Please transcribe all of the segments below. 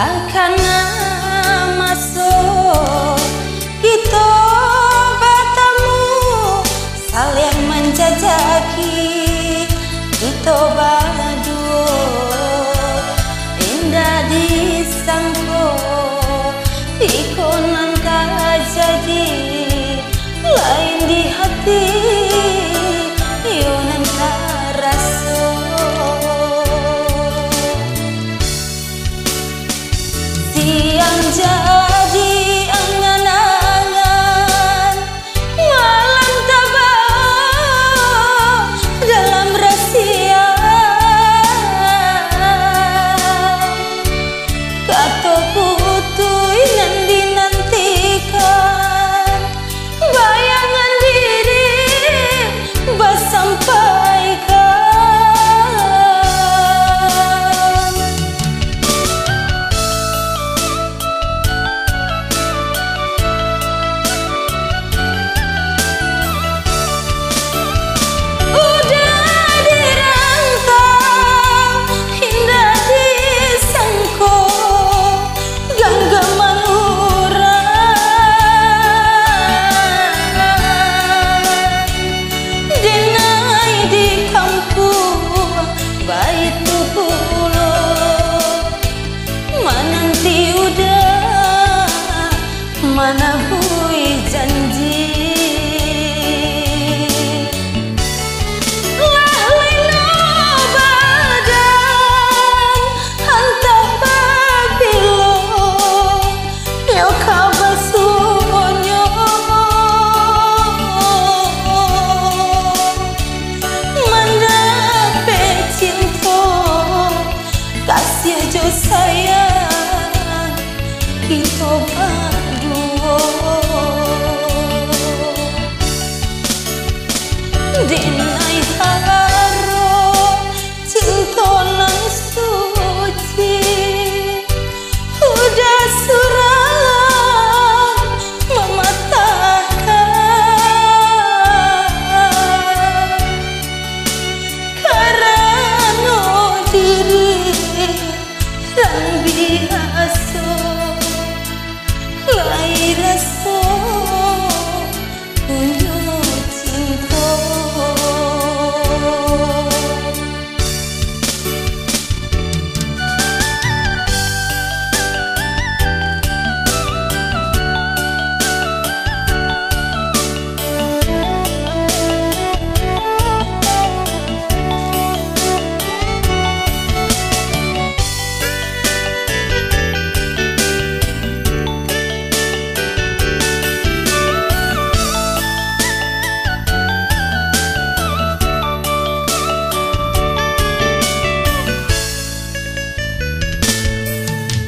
Takkan masuk kita bertemu, saling menjajaki kita berdua. Indah disangko ikonan tak jadi, lain di hati ionan tak rasa. Siang jadi angan-angan, malam tabah dalam rahasia. Kata putui nan dinantikan, bayangan diri bersampaikan. Mana bui janji lalai no badan hantar pabilo yo kabar sunyo mendape cinta kasih jo sayang kita dinai haro cinta nan suci, udah surang mematahkan karena diri dan biasa lai rasa punya cinta.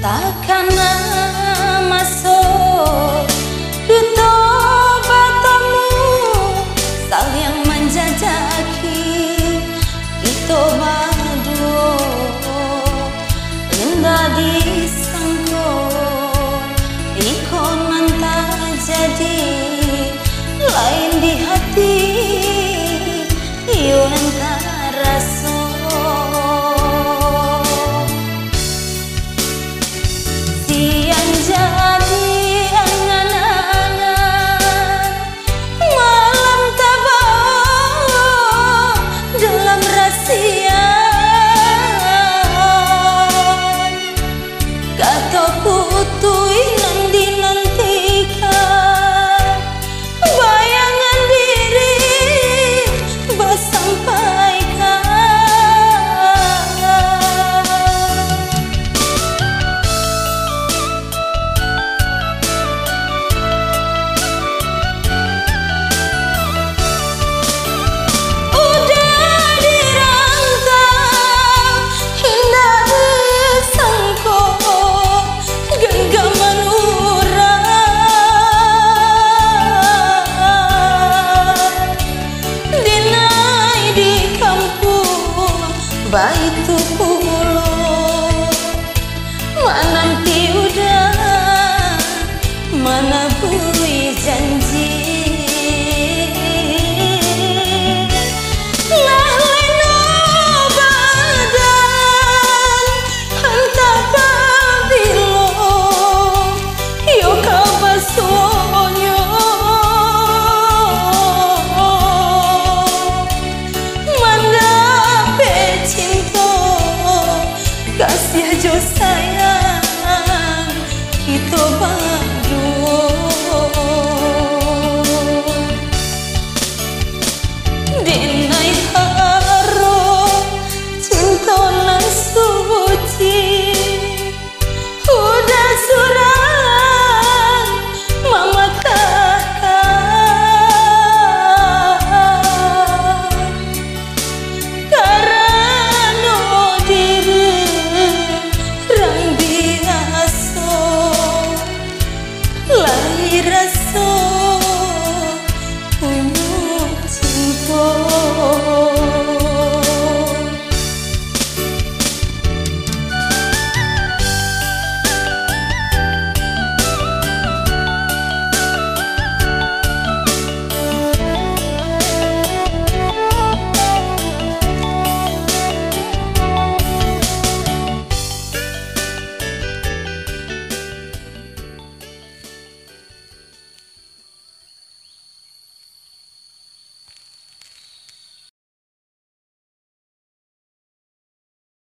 Takkan masuk kita bertemu, saling menjajaki kita berdua. Indah disangko ikonan tak jadi, lain di hati ionan tak rasa. Siang jadi angan-angan, malam tabah dalam rahasia. Kata putui nan dinantikan, bayangan diri bersampaikan. Baitu